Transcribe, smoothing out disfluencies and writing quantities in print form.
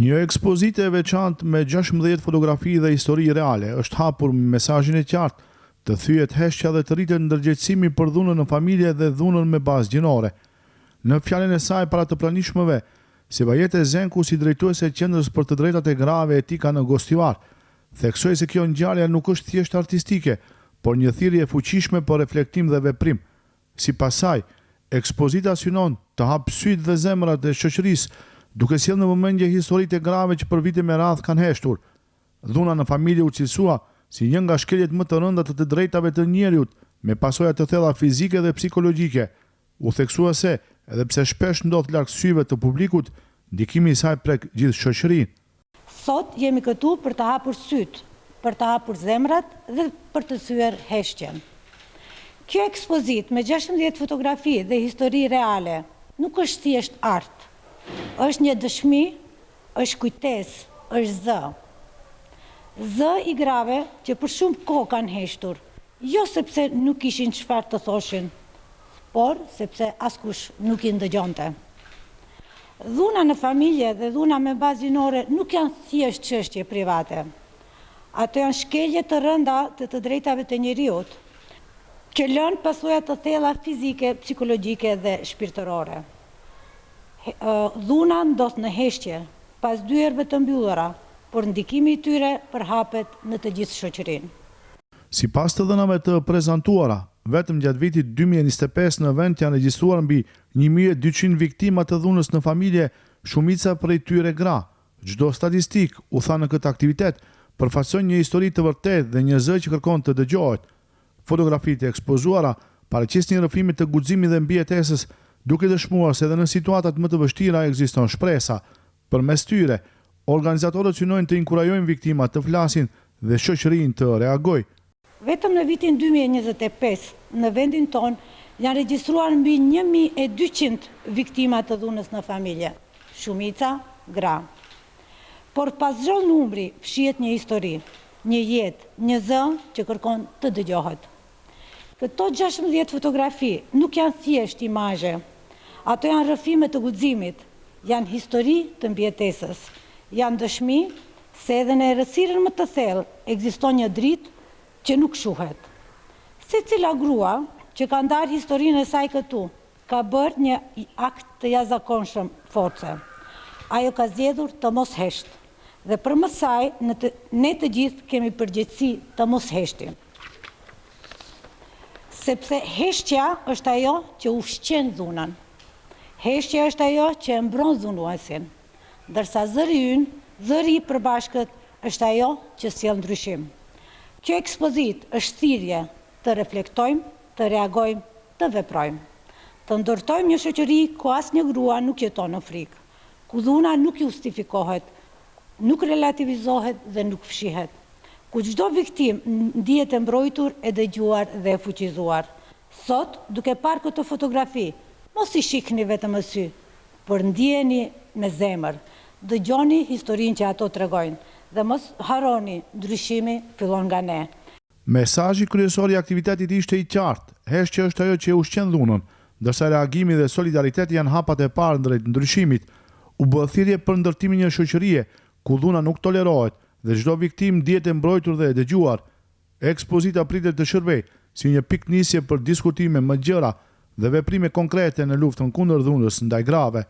Një ekspozitë e veçantë me 16 fotografi dhe histori reale është hapur me mesazhin e qartë të thyet heshtja dhe të rritet ndërgjegjësimi për dhunën në familje dhe dhunën me bazë gjinore. Në fjalën e saj para të pranishmëve, Sibajete Zenku, si drejtuese e Qendrës për të Drejtat e Grave Etika në Gostivar, theksoi se kjo ngjarje nuk është thjesht artistike, por një thirrje e fuqishme për reflektim dhe veprim. Sipas saj, ekspozita synon të hapë sytë dhe zemrat e shoqërisë, duke sjellë në vëmendje historitë e grave që për vite me radhë kanë heshtur. Dhuna në familje u cilësua si një nga shkeljet më të rënda të drejtave të njerëzit, me pasoja të thella fizike dhe psikologjike. U theksua se, edhe pse shpesh ndodh larg syve të publikut, ndikimi i saj prek gjithë shoqërinë. Sot jemi këtu për të hapur sytë, për të hapur zemrat dhe për të thyer heshtjen. Kjo ekspozit me 16 fotografi dhe histori reale nuk është thjesht art. Është një dëshmi, është kujtesë, është zë. Zë i grave që për shumë kohë kanë heshtur, jo sepse nuk ishin çfarë të thoshin, por sepse askush nuk i ndëgjonte. Dhuna në familje dhe dhuna me bazë gjinore nuk janë thjesht çështje private. Ato janë shkelje të rënda të drejtave të njeriut, që lënë pasoja të thella fizike, psikologjike dhe shpirtërore. Dhuna ndodh në heshtje, pas dyerve të mbyllura, por ndikimi i tyre përhapet në të gjithë shoqërinë. Sipas të dhënave të prezantuara, vetëm gjatë vitit 2025 në vend janë regjistruar mbi 1200 viktima të dhunës në familje, shumica prej tyre gra. Çdo statistik, u tha në këtë aktivitet, përfaqëson një histori të vërtetë dhe një zë që kërkon të dëgjohet. Fotografitë e ekspozuara paraqesin rrëfimit të guximit dhe mbijetesës, duke dëshmuar se edhe në situatat më të vështira ekziston shpresa. Përmes tyre, organizatorët synojnë të inkurajojnë viktimat të flasin dhe shoqërinë të reagojë. Vetëm në vitin 2025, në vendin tonë, janë regjistruar mbi 1200 viktima të dhunës në familje, shumica gra. Por pas çdo numri fshihet një histori, një jetë, një zë që kërkon të dëgjohet. Këto 16 fotografi nuk janë thjesht imazhe, ato janë rrëfime të guximit, janë histori të mbijetesës, janë dëshmi se edhe në errësirën më të thellë ekziston një dritë që nuk shuhet. Secila grua që ka ndarë historinë e saj këtu, ka bërë një akt të jashtëzakonshëm force. Ajo ka zgjedhur të mos heshtë, dhe për mësaj ne të gjithë kemi përgjegjësi të mos heshtim. Sepse heshtja është ajo që ushqen dhunën. Heshtja është ajo që e mbron dhunuesin, ndërsa zëri ynë, zëri i përbashkët është ajo që sjell ndryshim. Kjo ekspozit është thirrje të reflektojmë, të reagojmë, të veprojmë. Të ndërtojmë një shoqëri ku asnjë grua nuk jeton në frikë, ku dhuna nuk justifikohet, nuk relativizohet dhe nuk fshihet, ku çdo viktim ndihet e mbrojtur, e dëgjuar dhe e fuqizuar. Sot, duke parë këtë fotografi, mos i shikni vetëm me sy, por ndjeni me zemër, dëgjoni historinë që ato tregojnë dhe mos harroni, ndryshimi fillon nga ne. Mesazhi kryesor i aktivitetit ishte i qartë, heshtja është ajo që e ushqen dhunën, ndërsa reagimi dhe solidariteti janë hapat e parë drejt ndryshimit. U bë thirrje për ndërtimin e një shoqërie ku dhuna nuk tolerohet dhe çdo viktim ndihet e mbrojtur dhe e dëgjuar. Ekspozita pritet të shërbejë si një pikë nisje për diskutime më gjëra dhe veprime konkrete në luftën kundër dhunës ndaj grave.